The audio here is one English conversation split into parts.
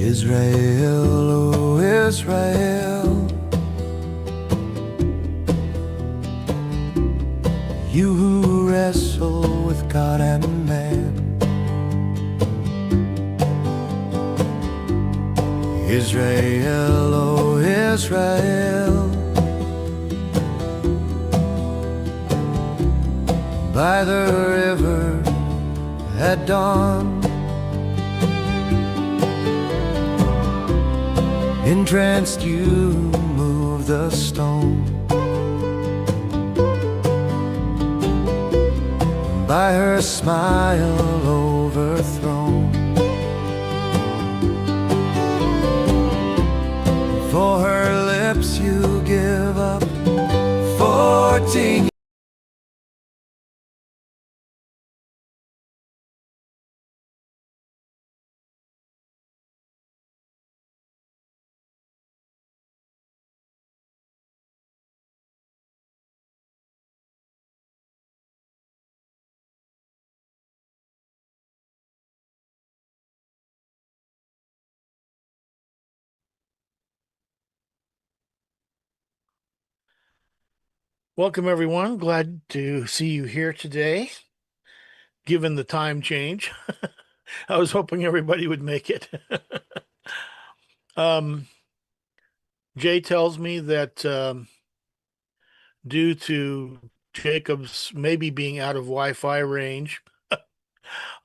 Israel, oh Israel, you who wrestle with God and man. Israel, oh Israel, by the river at dawn, entranced you move the stone. By her smile overthrown, for her lips you give up 14. Welcome, everyone. Glad to see you here today, given the time change. I was hoping everybody would make it. um, Jay tells me that due to Jacob's maybe being out of Wi-Fi range,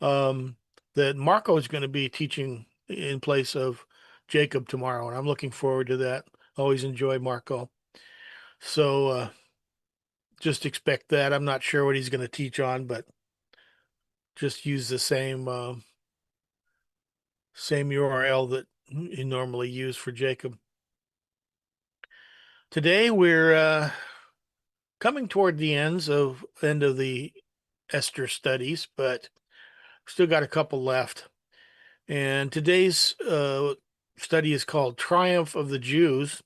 um, that Marco is going to be teaching in place of Jacob tomorrow, and I'm looking forward to that. Always enjoy Marco. So just expect that. I'm not sure what he's going to teach on, but just use the same URL that you normally use for Jacob. Today we're coming toward the end of the Esther studies, but still got a couple left. And today's study is called Triumph of the Jews.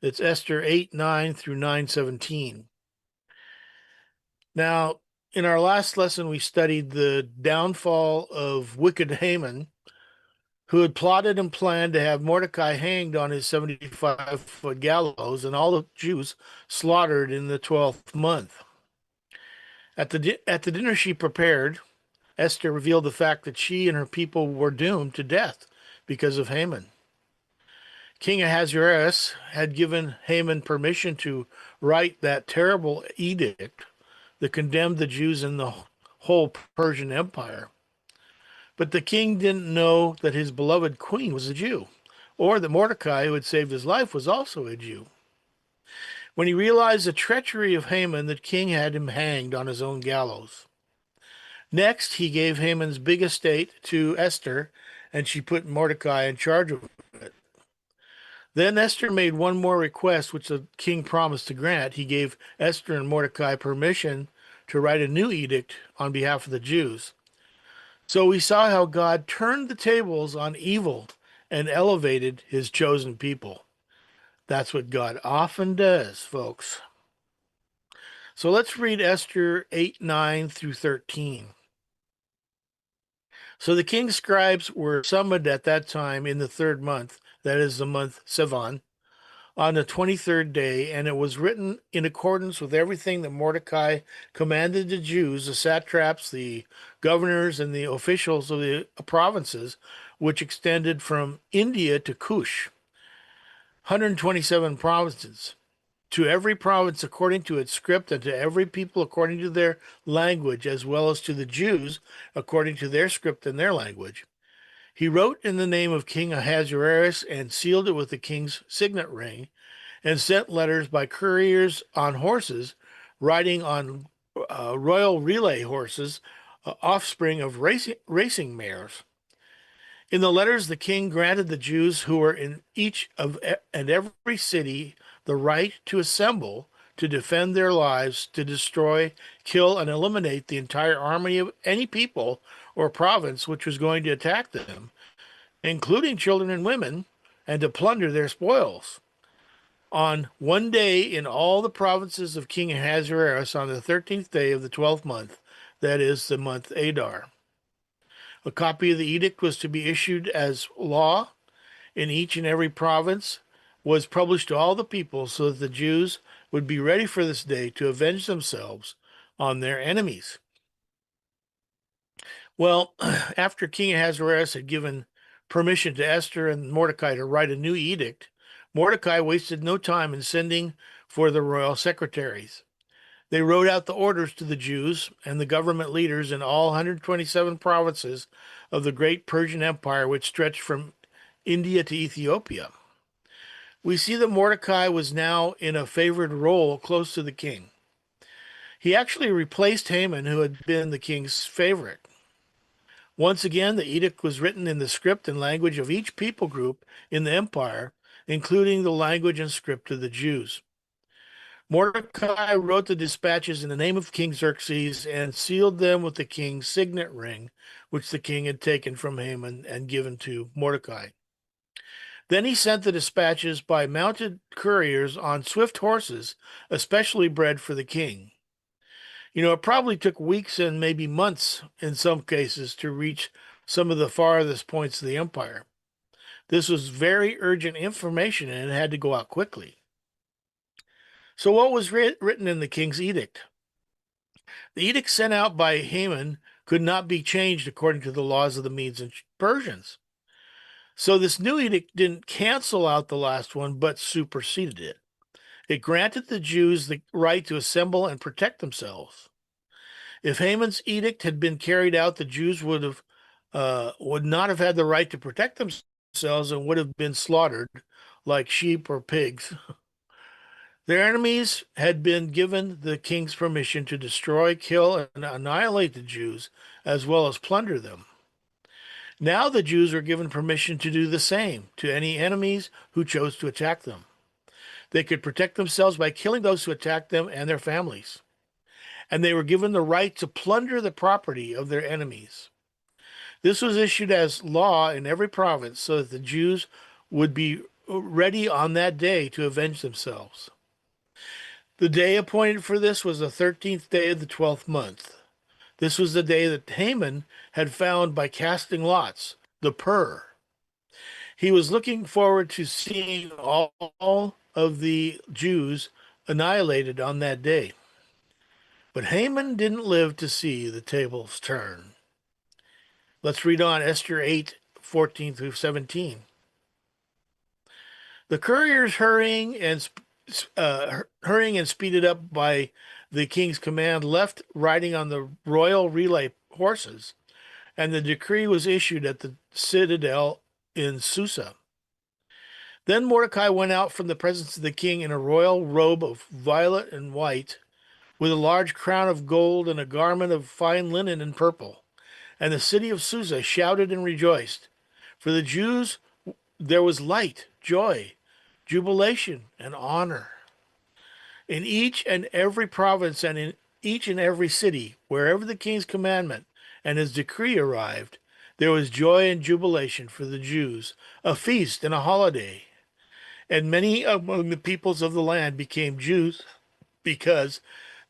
It's Esther 8:9 through 9:17. Now, in our last lesson, we studied the downfall of wicked Haman, who had plotted and planned to have Mordecai hanged on his 75-foot gallows and all the Jews slaughtered in the 12th month. At the dinner she prepared, Esther revealed the fact that she and her people were doomed to death because of Haman. King Ahasuerus had given Haman permission to write that terrible edict that condemned the Jews in the whole Persian Empire. But the king didn't know that his beloved queen was a Jew, or that Mordecai, who had saved his life, was also a Jew. When he realized the treachery of Haman, the king had him hanged on his own gallows. Next, he gave Haman's big estate to Esther, and she put Mordecai in charge of it. Then Esther made one more request, which the king promised to grant. He gave Esther and Mordecai permission to write a new edict on behalf of the Jews. So we saw how God turned the tables on evil and elevated his chosen people. That's what God often does, folks. So let's read Esther 8:9 through 13. So the king's scribes were summoned at that time in the 3rd month, that is the month Sivan, on the 23rd day, and it was written in accordance with everything that Mordecai commanded the Jews, the satraps, the governors, and the officials of the provinces, which extended from India to Cush, 127 provinces, to every province according to its script, and to every people according to their language, as well as to the Jews according to their script and their language. He wrote in the name of King Ahasuerus and sealed it with the king's signet ring, and sent letters by couriers on horses, riding on royal relay horses, offspring of racing mares. In the letters, the king granted the Jews who were in each of and every city the right to assemble, to defend their lives, to destroy, kill, and eliminate the entire army of any people or province which was going to attack them, including children and women, and to plunder their spoils. On one day in all the provinces of King Ahasuerus, on the 13th day of the 12th month, that is the month Adar. A copy of the edict was to be issued as law, in each and every province was published to all the people so that the Jews would be ready for this day to avenge themselves on their enemies. Well, after King Ahasuerus had given permission to Esther and Mordecai to write a new edict, Mordecai wasted no time in sending for the royal secretaries. They wrote out the orders to the Jews and the government leaders in all 127 provinces of the great Persian Empire, which stretched from India to Ethiopia. We see that Mordecai was now in a favored role close to the king. He actually replaced Haman, who had been the king's favorite. Once again, the edict was written in the script and language of each people group in the empire, including the language and script of the Jews. Mordecai wrote the dispatches in the name of King Xerxes and sealed them with the king's signet ring, which the king had taken from Haman and given to Mordecai. Then he sent the dispatches by mounted couriers on swift horses, especially bred for the king. It probably took weeks and maybe months in some cases to reach some of the farthest points of the empire. This was very urgent information and it had to go out quickly. So, what was written in the king's edict? The edict sent out by Haman could not be changed according to the laws of the Medes and Persians. So, this new edict didn't cancel out the last one, but superseded it. It granted the Jews the right to assemble and protect themselves. If Haman's edict had been carried out, the Jews would not have had the right to protect themselves and would have been slaughtered like sheep or pigs. Their enemies had been given the king's permission to destroy, kill, and annihilate the Jews, as well as plunder them. Now the Jews were given permission to do the same to any enemies who chose to attack them. They could protect themselves by killing those who attacked them and their families. And they were given the right to plunder the property of their enemies. This was issued as law in every province so that the Jews would be ready on that day to avenge themselves. The day appointed for this was the 13th day of the 12th month. This was the day that Haman had found by casting lots, the pur. He was looking forward to seeing all of the Jews annihilated on that day. But Haman didn't live to see the tables turn. Let's read on Esther 8:14 through 17. The couriers hurrying and speeded up by the king's command left riding on the royal relay horses, and the decree was issued at the citadel in Susa. Then Mordecai went out from the presence of the king in a royal robe of violet and white, with a large crown of gold and a garment of fine linen and purple. And the city of Susa shouted and rejoiced. For the Jews there was light, joy, jubilation, and honor. In each and every province and in each and every city, wherever the king's commandment and his decree arrived, there was joy and jubilation for the Jews, a feast and a holiday. And many among the peoples of the land became Jews because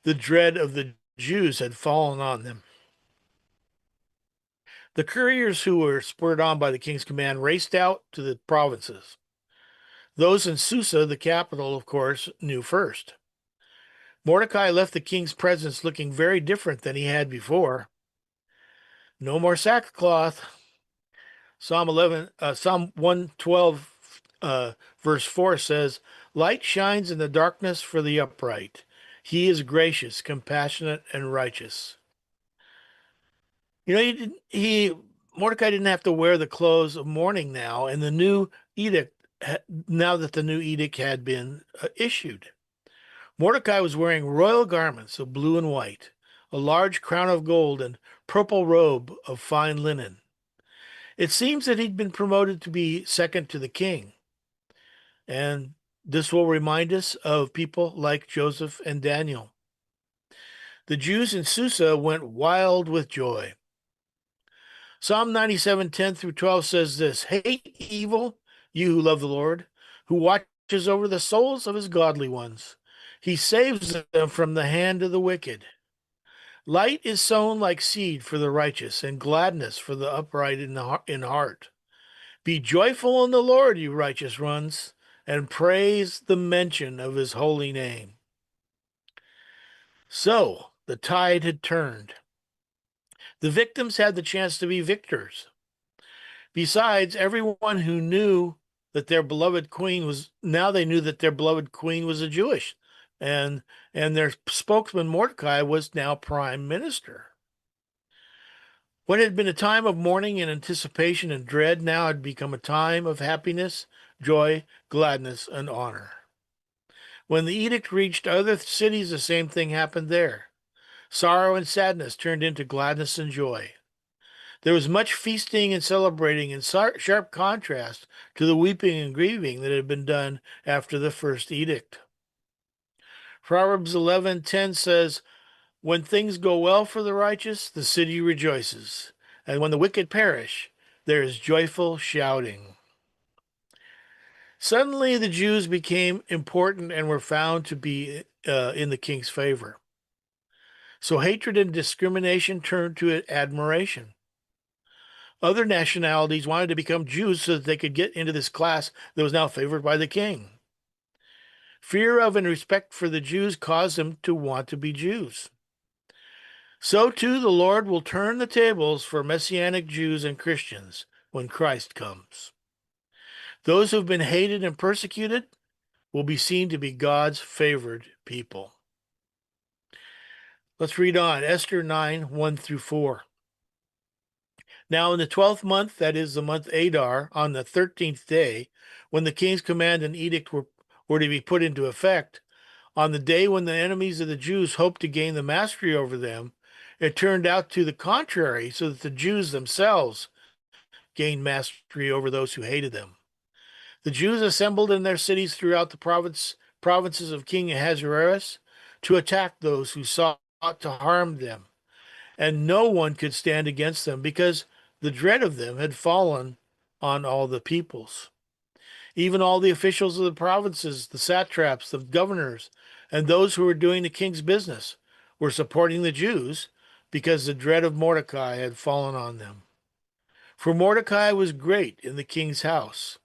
the dread of the Jews had fallen on them. The couriers who were spurred on by the king's command raced out to the provinces. Those in Susa, the capital, of course, knew first. Mordecai left the king's presence looking very different than he had before. No more sackcloth. Psalm 112, verse 4 says, "Light shines in the darkness for the upright. He is gracious, compassionate, and righteous." Mordecai didn't have to wear the clothes of mourning now, and the new edict, now that the new edict had been issued. Mordecai was wearing royal garments of blue and white, a large crown of gold, and purple robe of fine linen. It seems that he'd been promoted to be second to the king. And this will remind us of people like Joseph and Daniel. The Jews in Susa went wild with joy. Psalm 97:10 through 12 says this: "Hate evil, you who love the Lord, who watches over the souls of his godly ones. He saves them from the hand of the wicked. Light is sown like seed for the righteous, and gladness for the upright in heart. Be joyful in the Lord, you righteous ones, and praise the mention of his holy name. So the tide had turned. The victims had the chance to be victors. Besides, everyone who knew that their beloved queen was now they knew that their beloved queen was a Jewish, and their spokesman Mordecai was now prime minister. What had been a time of mourning and anticipation and dread now had become a time of happiness, joy, gladness, and honor. When the edict reached other cities, the same thing happened there. Sorrow and sadness turned into gladness and joy. There was much feasting and celebrating in sharp contrast to the weeping and grieving that had been done after the first edict. Proverbs 11:10 says, "When things go well for the righteous, the city rejoices, and when the wicked perish, there is joyful shouting." Suddenly, the Jews became important and were found to be in the king's favor. So hatred and discrimination turned to admiration. Other nationalities wanted to become Jews so that they could get into this class that was now favored by the king. Fear of and respect for the Jews caused them to want to be Jews. So too the Lord will turn the tables for Messianic Jews and Christians when Christ comes. Those who have been hated and persecuted will be seen to be God's favored people. Let's read on. Esther 9, 1 through 4. Now in the 12th month, that is the month Adar, on the 13th day, when the king's command and edict were to be put into effect, on the day when the enemies of the Jews hoped to gain the mastery over them, it turned out to the contrary, so that the Jews themselves gained mastery over those who hated them. The Jews assembled in their cities throughout the provinces of King Ahasuerus to attack those who sought to harm them, and no one could stand against them because the dread of them had fallen on all the peoples. Even all the officials of the provinces, the satraps, the governors, and those who were doing the king's business were supporting the Jews because the dread of Mordecai had fallen on them. For Mordecai was great in the king's house,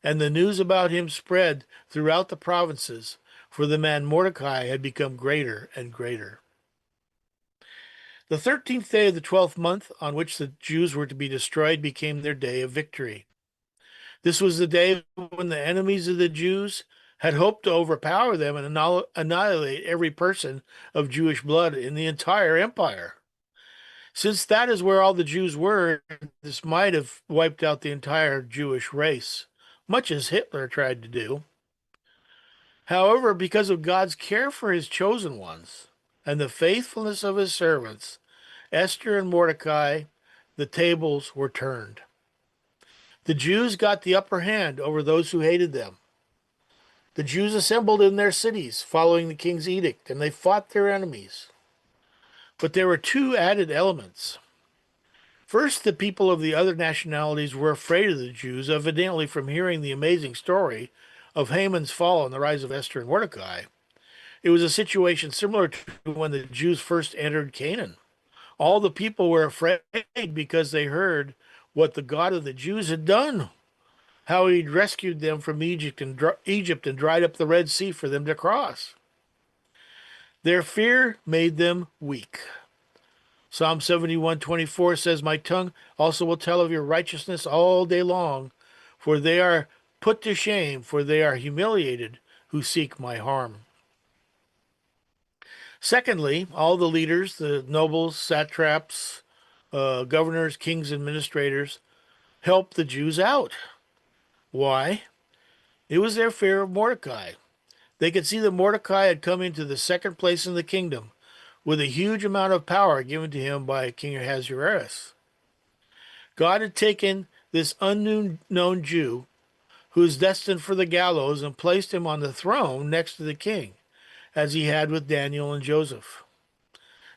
and the news about him spread throughout the provinces, for the man Mordecai had become greater and greater. The 13th day of the 12th month, on which the Jews were to be destroyed, became their day of victory. This was the day when the enemies of the Jews had hoped to overpower them and annihilate every person of Jewish blood in the entire empire. Since that is where all the Jews were, this might have wiped out the entire Jewish race, much as Hitler tried to do. However, because of God's care for his chosen ones and the faithfulness of his servants, Esther and Mordecai, the tables were turned. The Jews got the upper hand over those who hated them. The Jews assembled in their cities following the king's edict, and they fought their enemies. But there were two added elements. First, the people of the other nationalities were afraid of the Jews, evidently from hearing the amazing story of Haman's fall and the rise of Esther and Mordecai. It was a situation similar to when the Jews first entered Canaan. All the people were afraid because they heard what the God of the Jews had done, how he'd rescued them from Egypt and dried up the Red Sea for them to cross. Their fear made them weak. Psalm 71:24 says, "My tongue also will tell of your righteousness all day long, for they are put to shame, for they are humiliated who seek my harm." Secondly, all the leaders, the nobles, satraps, governors, kings, administrators, helped the Jews out. Why? It was their fear of Mordecai. They could see that Mordecai had come into the second place in the kingdom with a huge amount of power given to him by King Ahasuerus. God had taken this unknown Jew who was destined for the gallows and placed him on the throne next to the king, as he had with Daniel and Joseph.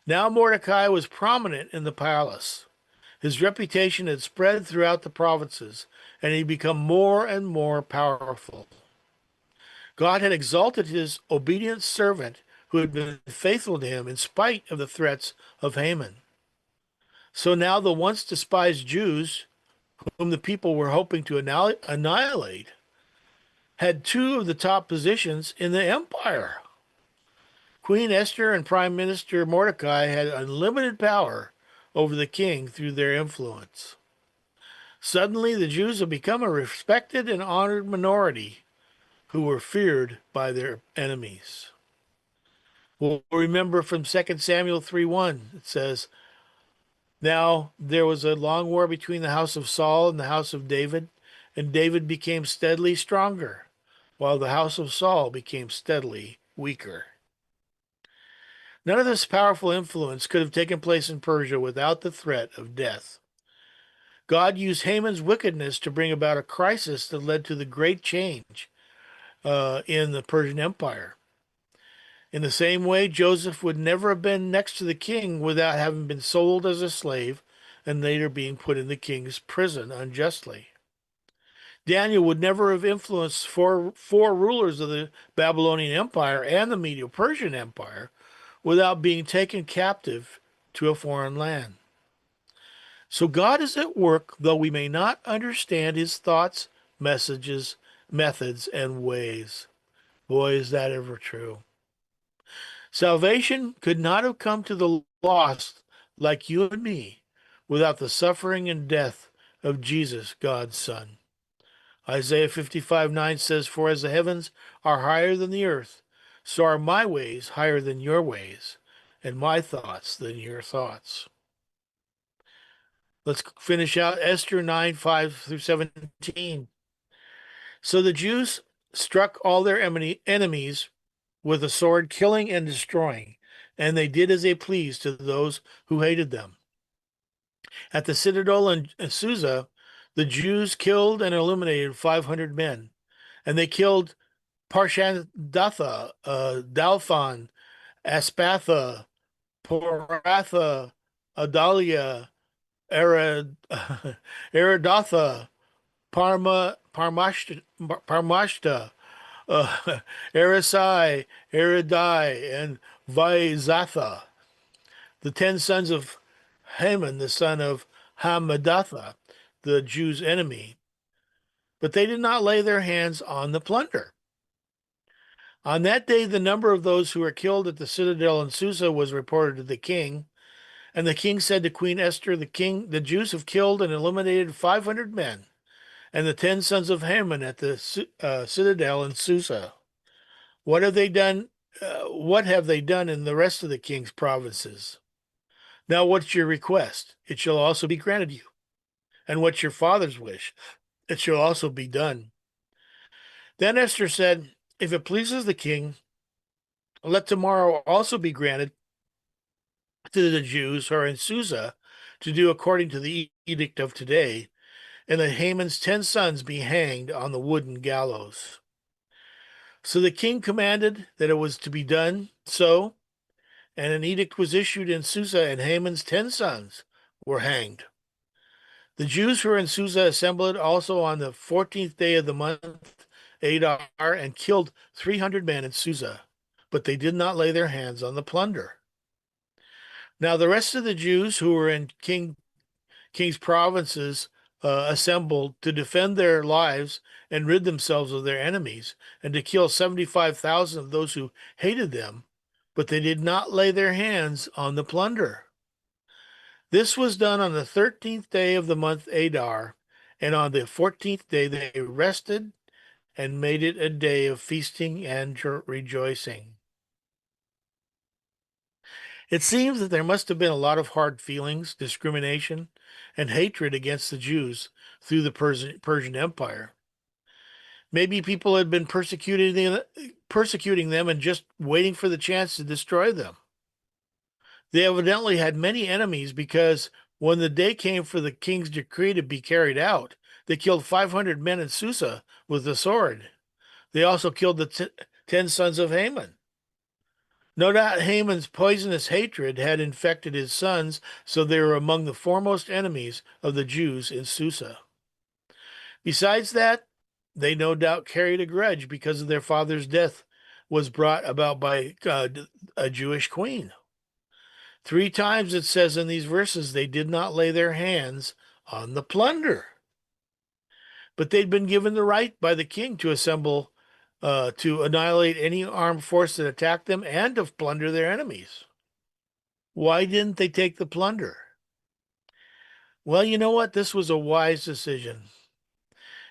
Now Mordecai was prominent in the palace. His reputation had spread throughout the provinces, and he'd become more and more powerful. God had exalted his obedient servant who had been faithful to him in spite of the threats of Haman. So now the once despised Jews whom the people were hoping to annihilate, had two of the top positions in the empire. Queen Esther and Prime Minister Mordecai had unlimited power over the king through their influence. Suddenly, the Jews have become a respected and honored minority who were feared by their enemies. We'll remember from 2 Samuel 3:1, it says, now there was a long war between the house of Saul and the house of David, and David became steadily stronger, while the house of Saul became steadily weaker. None of this powerful influence could have taken place in Persia without the threat of death. God used Haman's wickedness to bring about a crisis that led to the great change in the Persian Empire. In the same way, Joseph would never have been next to the king without having been sold as a slave and later being put in the king's prison unjustly. Daniel would never have influenced four rulers of the Babylonian Empire and the Medo-Persian Empire without being taken captive to a foreign land. So God is at work, though we may not understand his thoughts, messages, methods, and ways. Boy, is that ever true. Salvation could not have come to the lost like you and me without the suffering and death of Jesus, God's Son. Isaiah 55:9 says, for as the heavens are higher than the earth, so are my ways higher than your ways, and my thoughts than your thoughts. Let's finish out Esther 9:5-17. So the Jews struck all their enemies with a sword, killing and destroying, and they did as they pleased to those who hated them. At the citadel in Susa, the Jews killed and eliminated 500 men, and they killed Parshandatha, Dalphon, Aspatha, Poratha, Adalia, Aridatha, Parmashta, Erisai, Eridai, and Vaizatha, the 10 sons of Haman, the son of Hammedatha, the Jews' enemy. But they did not lay their hands on the plunder. On that day, the number of those who were killed at the citadel in Susa was reported to the king. And the king said to Queen Esther, the Jews have killed and eliminated 500 men, and the 10 sons of Haman at the citadel in Susa. What have they done? What have they done in the rest of the king's provinces? Now, what's your request? It shall also be granted you. And what's your father's wish? It shall also be done. Then Esther said, if it pleases the king, let tomorrow also be granted to the Jews who are in Susa to do according to the edict of today, and that Haman's 10 sons be hanged on the wooden gallows. So the king commanded that it was to be done so, and an edict was issued in Susa, and Haman's 10 sons were hanged. The Jews who were in Susa assembled also on the 14th day of the month Adar and killed 300 men in Susa, but they did not lay their hands on the plunder. Now the rest of the Jews who were in king's provinces assembled to defend their lives and rid themselves of their enemies, and to kill 75,000 of those who hated them, but they did not lay their hands on the plunder. This was done on the 13th day of the month Adar, and on the 14th day they rested and made it a day of feasting and rejoicing. It seems that there must have been a lot of hard feelings, discrimination, and hatred against the Jews through the Persian Empire. Maybe people had been persecuting them and just waiting for the chance to destroy them. They evidently had many enemies because when the day came for the king's decree to be carried out, they killed 500 men in Susa with the sword. They also killed the 10 sons of Haman. No doubt Haman's poisonous hatred had infected his sons, so they were among the foremost enemies of the Jews in Susa. Besides that, they no doubt carried a grudge because of their father's death was brought about by a Jewish queen. 3 times it says in these verses they did not lay their hands on the plunder. but they'd been given the right by the king to assemble, to annihilate any armed force that attacked them and to plunder their enemies. Why didn't they take the plunder? Well, you know what? This was a wise decision.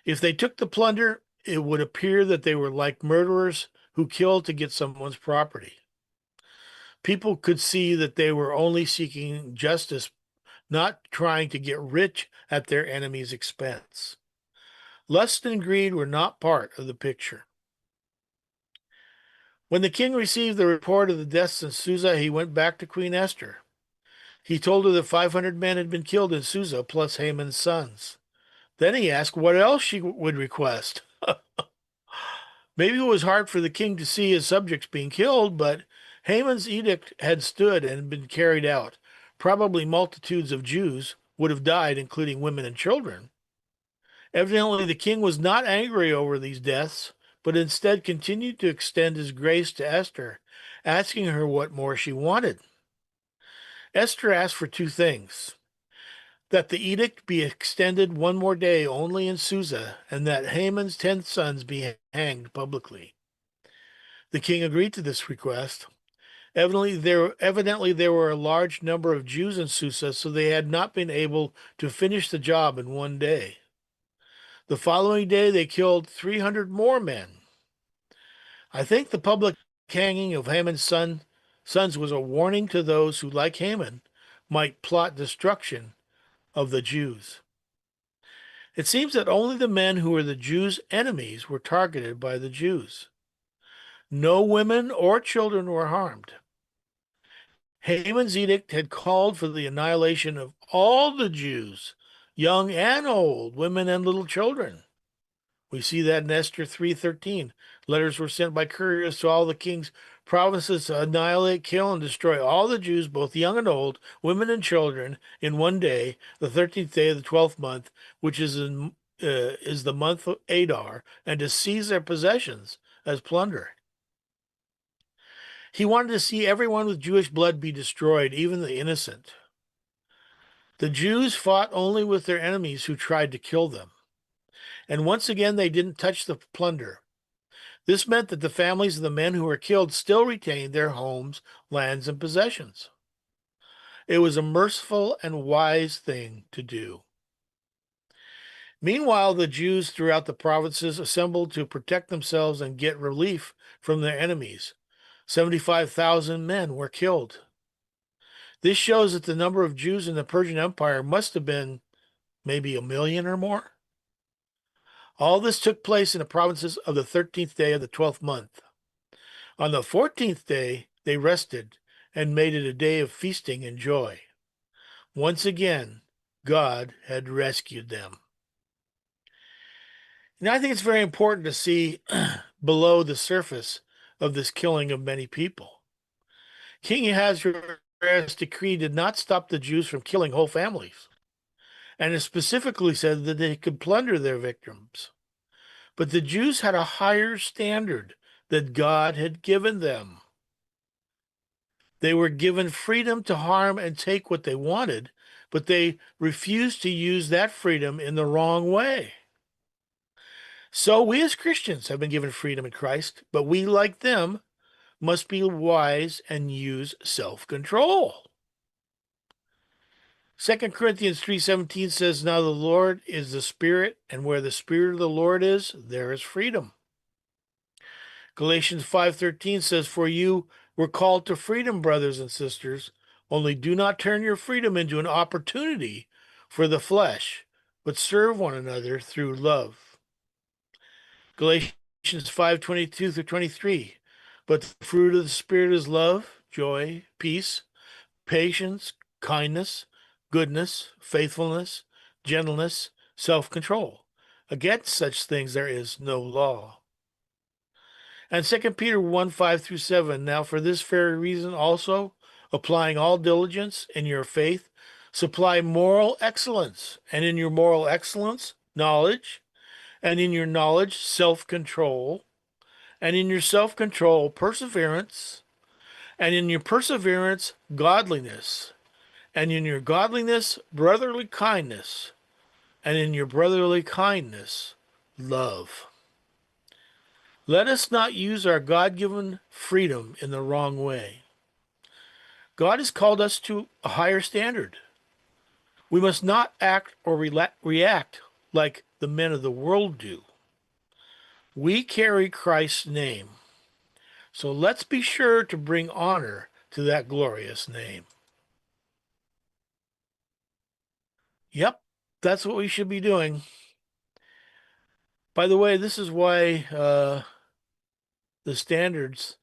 If they took the plunder, it would appear that they were like murderers who killed to get someone's property. People could see that they were only seeking justice, not trying to get rich at their enemy's expense. Lust and greed were not part of the picture. When the king received the report of the deaths in Susa, he went back to Queen Esther. He told her that 500 men had been killed in Susa, plus Haman's sons. Then he asked what else she would request. Maybe it was hard for the king to see his subjects being killed, but Haman's edict had stood and been carried out. Probably multitudes of Jews would have died, including women and children. Evidently, the king was not angry over these deaths, but instead continued to extend his grace to Esther, asking her what more she wanted. Esther asked for two things: that the edict be extended one more day only in Susa, and that Haman's 10 sons be hanged publicly. The king agreed to this request. Evidently there were a large number of Jews in Susa, so they had not been able to finish the job in one day. The following day, they killed 300 more men. I think the public hanging of Haman's sons was a warning to those who, like Haman, might plot destruction of the Jews. It seems that only the men who were the Jews' enemies were targeted by the Jews. No women or children were harmed. Haman's edict had called for the annihilation of all the Jews, young and old, women and little children. We see that in Esther 3:13. Letters were sent by couriers to all the king's provinces to annihilate, kill, and destroy all the Jews, both young and old, women and children, in one day, the 13th day of the 12th month, which is the month of Adar, and to seize their possessions as plunder. He wanted to see everyone with Jewish blood be destroyed, even the innocent. The Jews fought only with their enemies who tried to kill them. And once again, they didn't touch the plunder. This meant that the families of the men who were killed still retained their homes, lands, and possessions. It was a merciful and wise thing to do. Meanwhile, the Jews throughout the provinces assembled to protect themselves and get relief from their enemies. 75,000 men were killed. This shows that the number of Jews in the Persian Empire must have been maybe a million or more. All this took place in the provinces of the 13th day of the 12th month. On the 14th day, they rested and made it a day of feasting and joy. Once again, God had rescued them. Now, I think it's very important to see below the surface of this killing of many people. King Ahasuerus' decree did not stop the Jews from killing whole families, and it specifically said that they could plunder their victims. But the Jews had a higher standard that God had given them. They were given freedom to harm and take what they wanted, but they refused to use that freedom in the wrong way. So we as Christians have been given freedom in Christ, but we, like them, must be wise and use self-control. 2 Corinthians 3:17 says, "Now the Lord is the Spirit, and where the Spirit of the Lord is, there is freedom." Galatians 5:13 says, "For you were called to freedom, brothers and sisters, only do not turn your freedom into an opportunity for the flesh, but serve one another through love." Galatians 5:22 through 23. But the fruit of the Spirit is love, joy, peace, patience, kindness, goodness, faithfulness, gentleness, self-control. Against such things there is no law. And 2 Peter 1:5 through 7. Now for this very reason also, applying all diligence in your faith, supply moral excellence, and in your moral excellence, knowledge, and in your knowledge, self-control, and in your self-control, perseverance, and in your perseverance, godliness, and in your godliness, brotherly kindness, and in your brotherly kindness, love. Let us not use our God-given freedom in the wrong way. God has called us to a higher standard. We must not act or react like the men of the world do. We carry Christ's name, so let's be sure to bring honor to that glorious name. Yep, that's what we should be doing. By the way, this is why the standards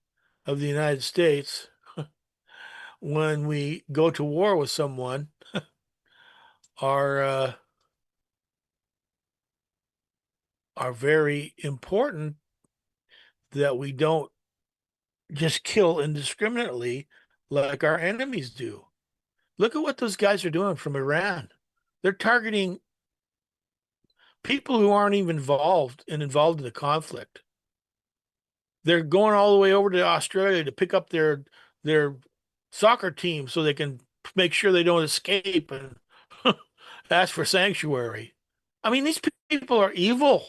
of the United States, when we go to war with someone, are are very important, that we don't just kill indiscriminately like our enemies do. Look at what those guys are doing from Iran. They're targeting people who aren't even involved in the conflict. They're going all the way over to Australia to pick up their soccer team so they can make sure they don't escape and ask for sanctuary. I mean, these people are evil.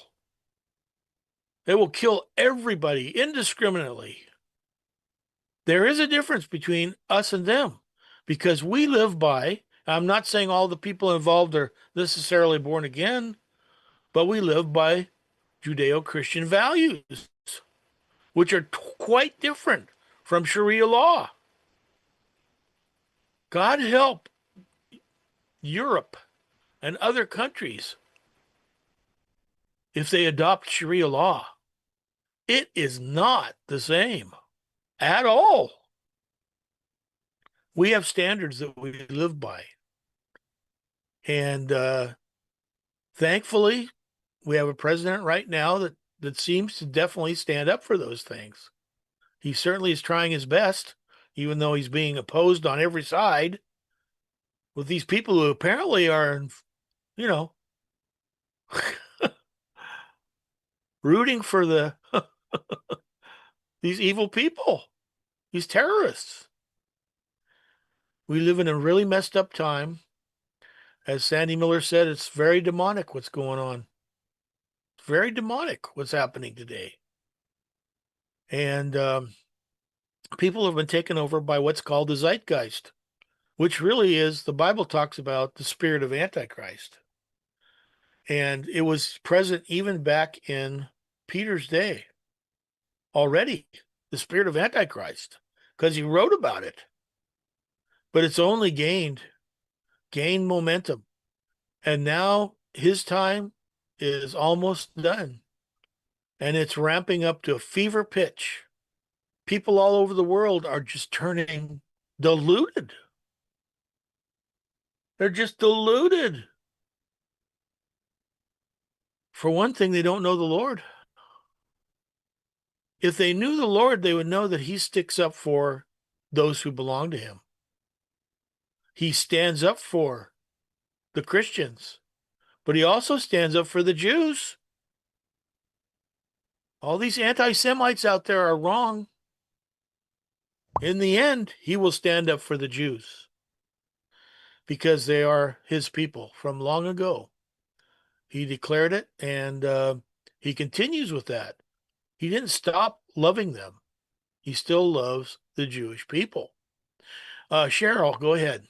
They will kill everybody indiscriminately. There is a difference between us and them because we live by, I'm not saying all the people involved are necessarily born again, but we live by Judeo-Christian values, which are quite different from Sharia law. God help Europe and other countries if they adopt Sharia law. It is not the same at all. We have standards that we live by. And thankfully, we have a president right now that seems to definitely stand up for those things. He certainly is trying his best, even though he's being opposed on every side with these people who apparently are, you know, rooting for these evil people, these terrorists. We live in a really messed up time. As Sandy Miller said, it's very demonic what's going on. It's very demonic what's happening today. And people have been taken over by what's called the zeitgeist, which really is, the Bible talks about the spirit of Antichrist. And it was present even back in Peter's day already, the spirit of Antichrist, because he wrote about it. But it's only gained momentum. And now his time is almost done. And it's ramping up to a fever pitch. People all over the world are just turning deluded. They're just deluded. For one thing, they don't know the Lord. If they knew the Lord, they would know that he sticks up for those who belong to him. He stands up for the Christians, but he also stands up for the Jews. All these anti-Semites out there are wrong. In the end, he will stand up for the Jews because they are his people from long ago. He declared it, and he continues with that. He didn't stop loving them. He still loves the Jewish people. Cheryl, go ahead.